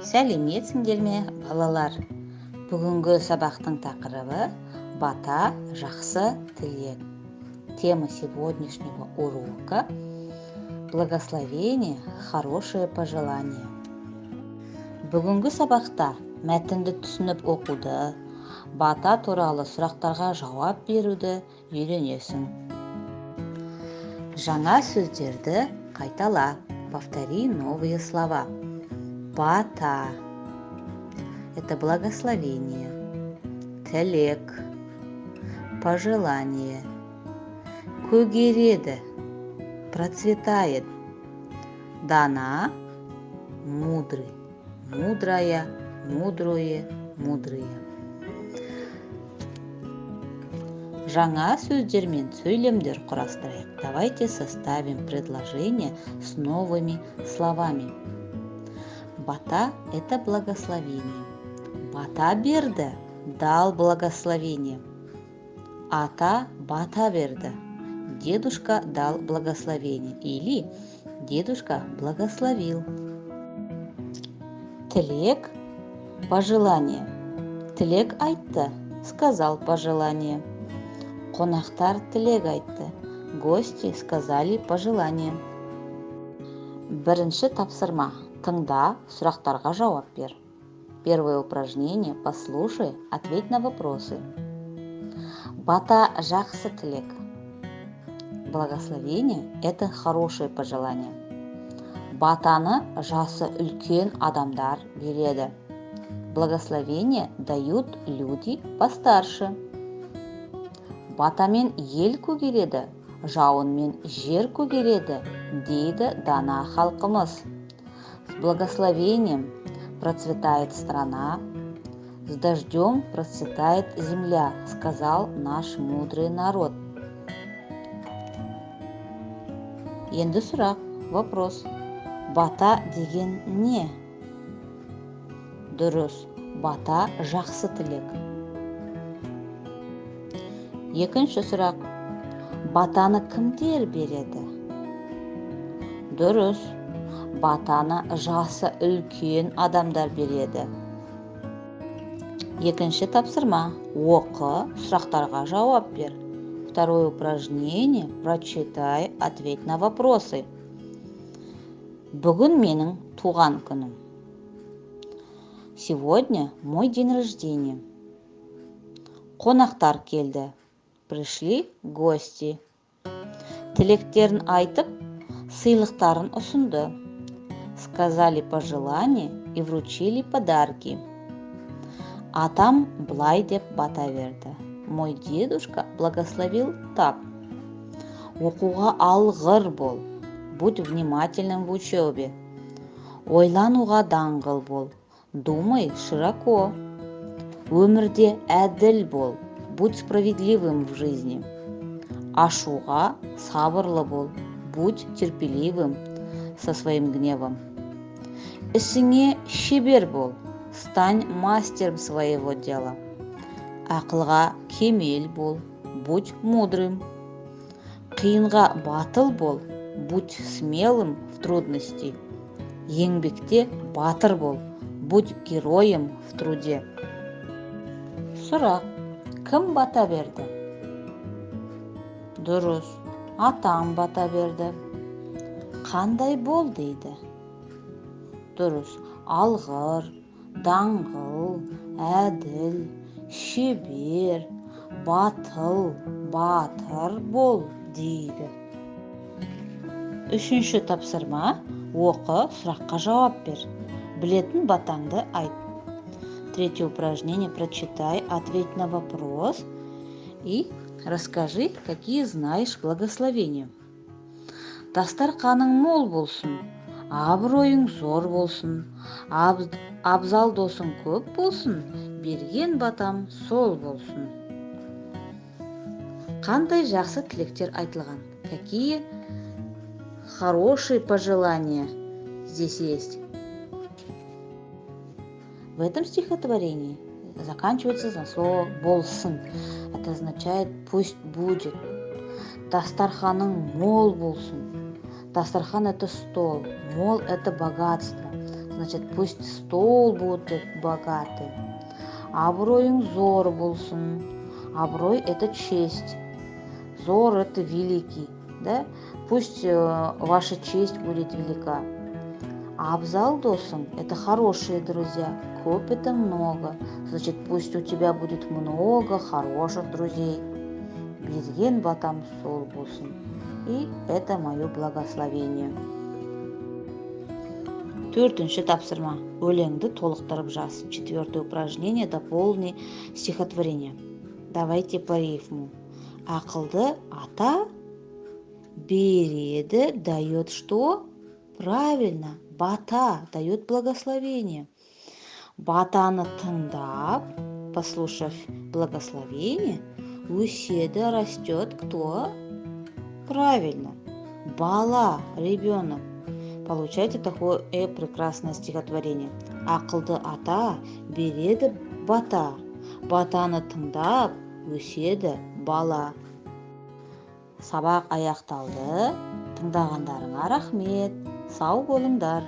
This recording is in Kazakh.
Сәлеметсіңдер ме, балалар? Бүгінгі сабақтың тақырыбы бата, жақсы тілек. Тема сегодняшнего урока – благословение, хорошее пожелание. Бүгінгі сабақта мәтінді түсініп оқуды, бата туралы сұрақтарға жауап беруді үйренесің. Жаңа сөздерді қайтала. Повтори новые слова. Бата – это благословение, тілек, пожелание, көгереді, процветает, дана, мудрый, мудрая, мудрое, мудрые. Жаңа сөздермен сөйлемдер құрастырайық. Давайте составим предложение с новыми словами. Бата – это благословение. Бата берді, дал благословение. Ата бата берді. Дедушка дал благословение. Или дедушка благословил. Тілек – пожелание. Тілек айтты, сказал пожелание. Қонақтар тілек айтты. Гости сказали пожелание. Бірінші тапсырма. Тыңда, сұрақтарға жауап бер. Первое упражнение. Послушай, ответь на вопросы. Бата – жақсы тілек. Благословение – это хорошее пожелание. Батаны жасы үлкен адамдар береді. Благословение дают люди постарше. Батамен ел көгереді, жауынмен жер көгереді, дейді дана халқымыз. С благословением процветает страна, с дождем процветает земля, сказал наш мудрый народ. Енді сұрақ, вопрос. Бата деген не? Дұрыс, бата жақсы тілек. Екінші сұрақ. Батаны кімдер береді? Дұрыс. Батаны жасы үлкен адамдар береді. Екінші тапсырма. Оқы, сұрақтарға жауап бер. Второе упражнение. Прочитай, ответь на вопросы. Бүгін менің туған күнім. Сегодня мой день рождения. Қонақтар келді. Пришли гости. Тілектерін айтып, сыйлықтарын ұсынды. Сказали пожелания и вручили подарки. Атам былай деп бата берді. Мой дедушка благословил так. Оқуға алғыр бол. Будь внимательным в учебе. Ойлануға даңғыл бол. Думай широко. Өмірде әділ бол. Будь справедливым в жизни. Ашуға сабырлы бол. Будь терпеливым со своим гневом. Ісіңе шебер бол. Стань мастером своего дела. Ақылға кемел бол. Будь мудрым. Қиынға батыл бол. Будь смелым в трудности. Еңбекте батыр бол. Будь героем в труде. Сұрақ. Кім бата берді? Дұрыс. Атам бата берді. Қандай бол дейді? Дұрыс. Алғыр, даңғыл, әділ, шебер, батыл, батыр бол дейді. Үшінші тапсырма. Оқы, сұраққа жауап бер. Білетін батаңды айт. Третье упражнение. Прочитай, ответь на вопрос и расскажи, какие знаешь благословения. Дастарқаның мол болсын, абыройың зор болсын, абзал досың көп болсын, берген батам сол болсын. Қандай жақсы тілектер айтылған? Какие хорошие пожелания здесь есть? В этом стихотворении заканчивается на слово «болсын». Это означает «пусть будет». Дастарханың мол болсын. Дастархан – это стол, мол – это богатство. значит, пусть стол будет богатый. Абыройың зор болсын. Аброй – это честь. Зор – это великий. Да? Пусть ваша честь будет велика. Абзал досың – это хорошие друзья. Көп – это много. Значит, пусть у тебя будет много хороших друзей. Берген батам сол болсын. И это мое благословение. Төртінші тапсырма. Өлеңді толықтырып жаз. Четвертое упражнение. Дополни стихотворение. Давайте по рифму. Ақылды ата береді, дает что? Правильно, бата, дает благословение. Батаны тыңдап, послушав благословение, өседі, растет кто? Правильно, бала, ребенок. Получайте такое прекрасное стихотворение. Ақылды ата береді бата, батаны тыңдап, өседі бала. Сабақ аяқталды. Тыңдағандарыңа рахмет. Сау болыңдар.